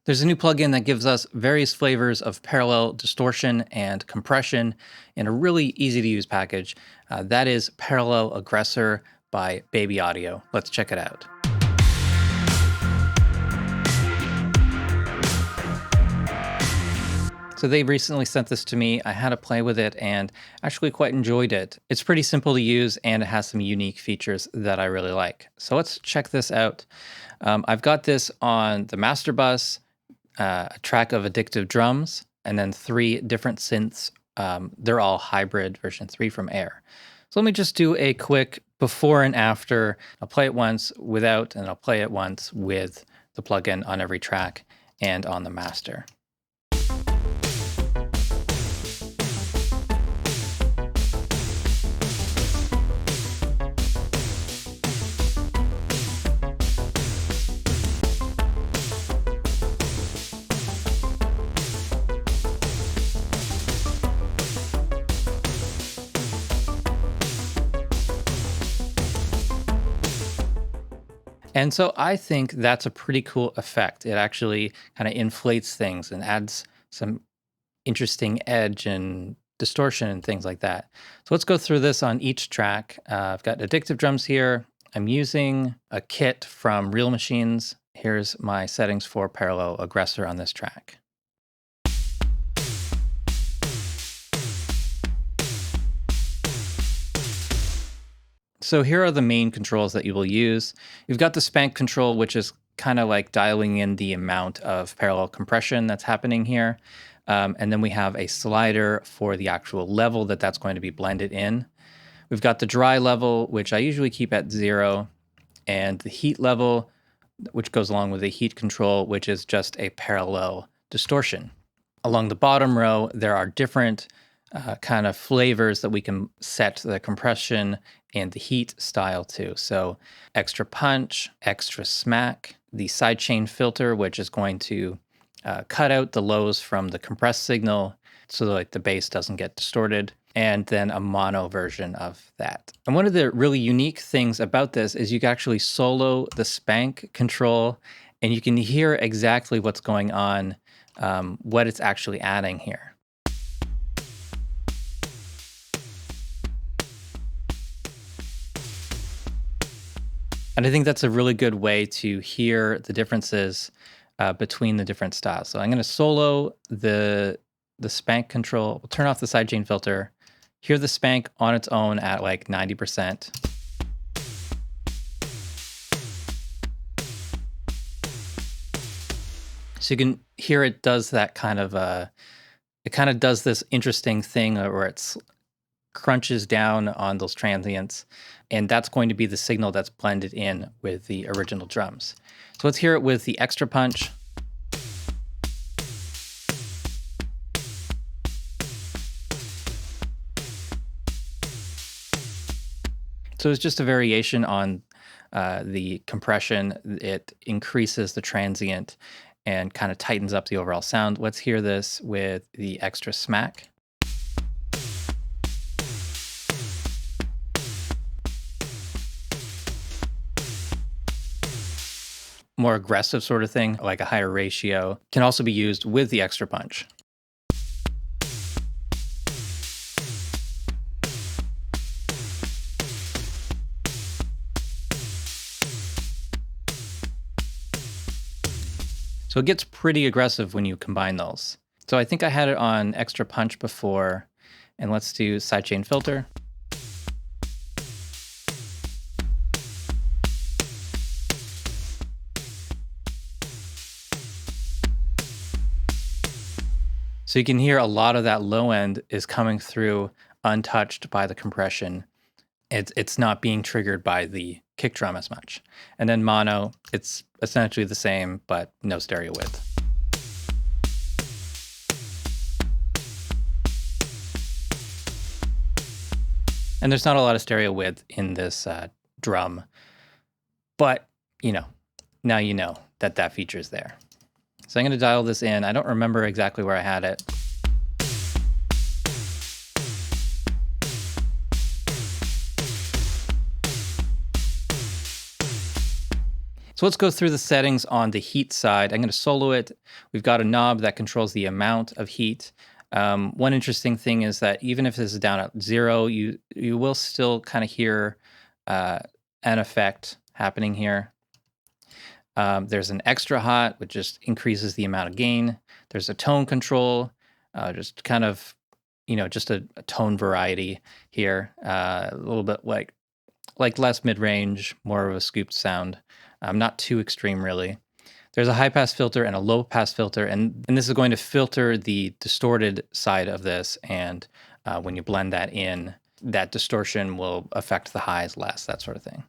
There's a new plugin that gives us various flavors of parallel distortion and compression in a really easy to use package. That is Parallel Aggressor by Baby Audio. Let's check it out. So they recently sent this to me. I had to play with it and actually quite enjoyed it. It's pretty simple to use and it has some unique features that I really like. So let's check this out. I've got this on the master bus, a track of addictive drums, and then 3 different synths. They're all hybrid version 3 from Air. So let me just do a quick before and after. I'll play it once without, and I'll play it once with the plugin on every track and on the master. And so I think that's a pretty cool effect. It actually kind of inflates things and adds some interesting edge and distortion and things like that. So let's go through this on each track. I've got addictive drums here. I'm using a kit from Real Machines. Here's my settings for Parallel Aggressor on this track. So here are the main controls that you will use. You've got the Spank control, which is kind of like dialing in the amount of parallel compression that's happening here. And then we have a slider for the actual level that's going to be blended in. We've got the dry level, which I usually keep at 0, and the heat level, which goes along with the heat control, which is just a parallel distortion. Along the bottom row, there are different kind of flavors that we can set the compression and the heat style to. So extra punch, extra smack, the sidechain filter, which is going to cut out the lows from the compressed signal so like the bass doesn't get distorted, and then a mono version of that. And one of the really unique things about this is you can actually solo the Spank control and you can hear exactly what's going on, what it's actually adding here. And I think that's a really good way to hear the differences between the different styles. So I'm going to solo the Spank control. We'll turn off the sidechain filter. Hear the Spank on its own at like 90%. So you can hear it does that kind of, it kind of does this interesting thing where it's crunches down on those transients, and that's going to be the signal that's blended in with the original drums. So let's hear it with the extra punch. So it's just a variation on the compression. It increases the transient and kind of tightens up the overall sound. Let's hear this with the extra smack. More aggressive sort of thing, like a higher ratio, can also be used with the extra punch. So it gets pretty aggressive when you combine those. So I think I had it on extra punch before, and let's do sidechain filter. So you can hear a lot of that low end is coming through untouched by the compression. It's not being triggered by the kick drum as much. And then mono, it's essentially the same, but no stereo width. And there's not a lot of stereo width in this drum, but now you know that feature is there. So I'm going to dial this in. I don't remember exactly where I had it. So let's go through the settings on the heat side. I'm going to solo it. We've got a knob that controls the amount of heat. One interesting thing is that even if this is down at 0, you will still kind of hear an effect happening here. There's an extra hot, which just increases the amount of gain. There's a tone control, just kind of, just a tone variety here. A little bit like less mid-range, more of a scooped sound. Not too extreme, really. There's a high pass filter and a low pass filter, and this is going to filter the distorted side of this. And when you blend that in, that distortion will affect the highs less, that sort of thing.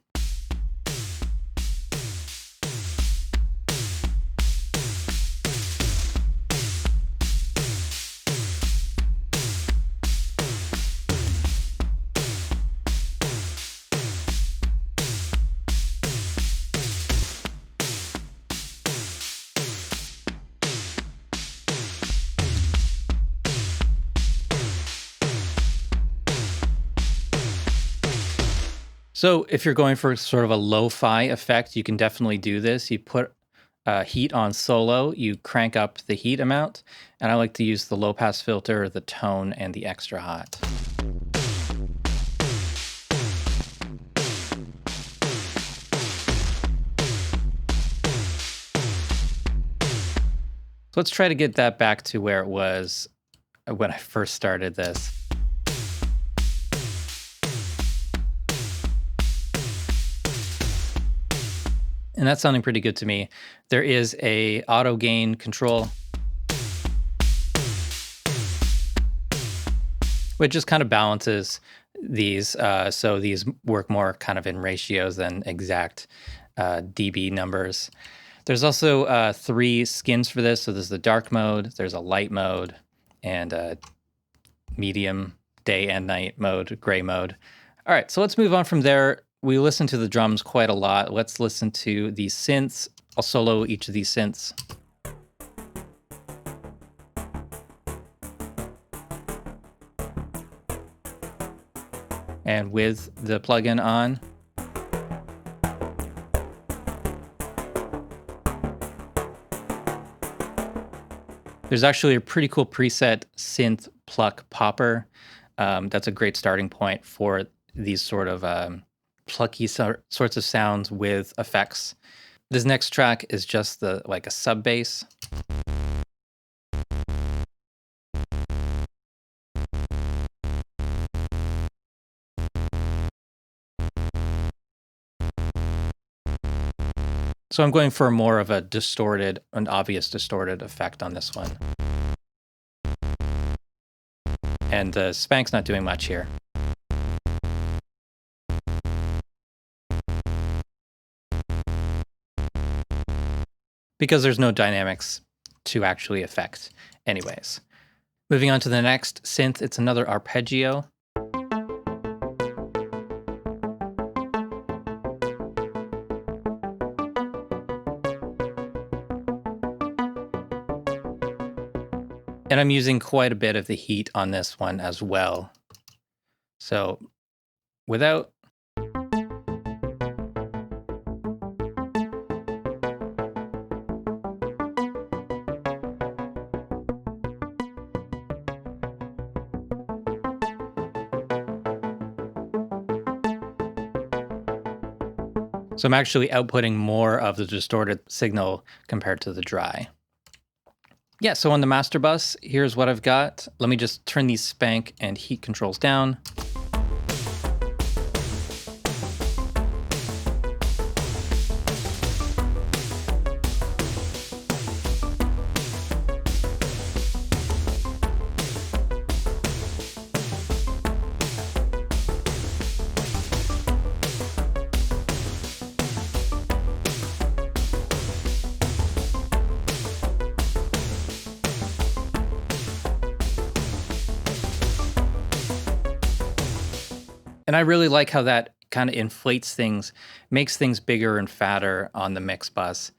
So if you're going for sort of a lo-fi effect, you can definitely do this. You put heat on solo, you crank up the heat amount, and I like to use the low pass filter, the tone, and the extra hot. So let's try to get that back to where it was when I first started this. And that's sounding pretty good to me. There is a auto gain control, which just kind of balances these. So these work more kind of in ratios than exact dB numbers. There's also 3 skins for this. So there's the dark mode, there's a light mode, and a medium day and night mode, gray mode. All right, so let's move on from there. We listen to the drums quite a lot. Let's listen to the synths. I'll solo each of these synths. And with the plugin on. There's actually a pretty cool preset synth pluck popper. That's a great starting point for these sort of plucky sorts of sounds with effects. This next track is just like a sub bass. So I'm going for more of a distorted, an obvious distorted effect on this one. And the Spank's not doing much here. Because there's no dynamics to actually affect anyways. Moving on to the next synth, it's another arpeggio. And I'm using quite a bit of the heat on this one as well. So without So I'm actually outputting more of the distorted signal compared to the dry. Yeah, so on the master bus, here's what I've got. Let me just turn these Spank and heat controls down. And I really like how that kind of inflates things, makes things bigger and fatter on the mix bus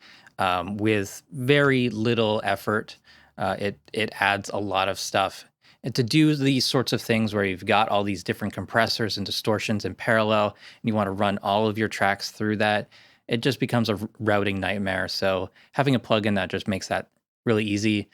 with very little effort. It adds a lot of stuff. And to do these sorts of things where you've got all these different compressors and distortions in parallel, and you want to run all of your tracks through that, it just becomes a routing nightmare. So having a plugin that just makes that really easy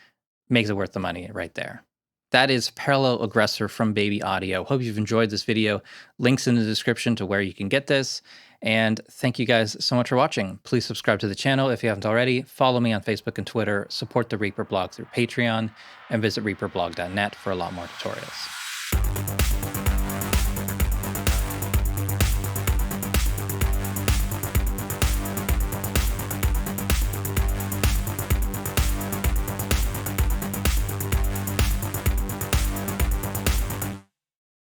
makes it worth the money right there. That is Parallel Aggressor from Baby Audio. Hope you've enjoyed this video. Links in the description to where you can get this. And thank you guys so much for watching. Please subscribe to the channel if you haven't already. Follow me on Facebook and Twitter. Support the Reaper blog through Patreon. And visit reaperblog.net for a lot more tutorials.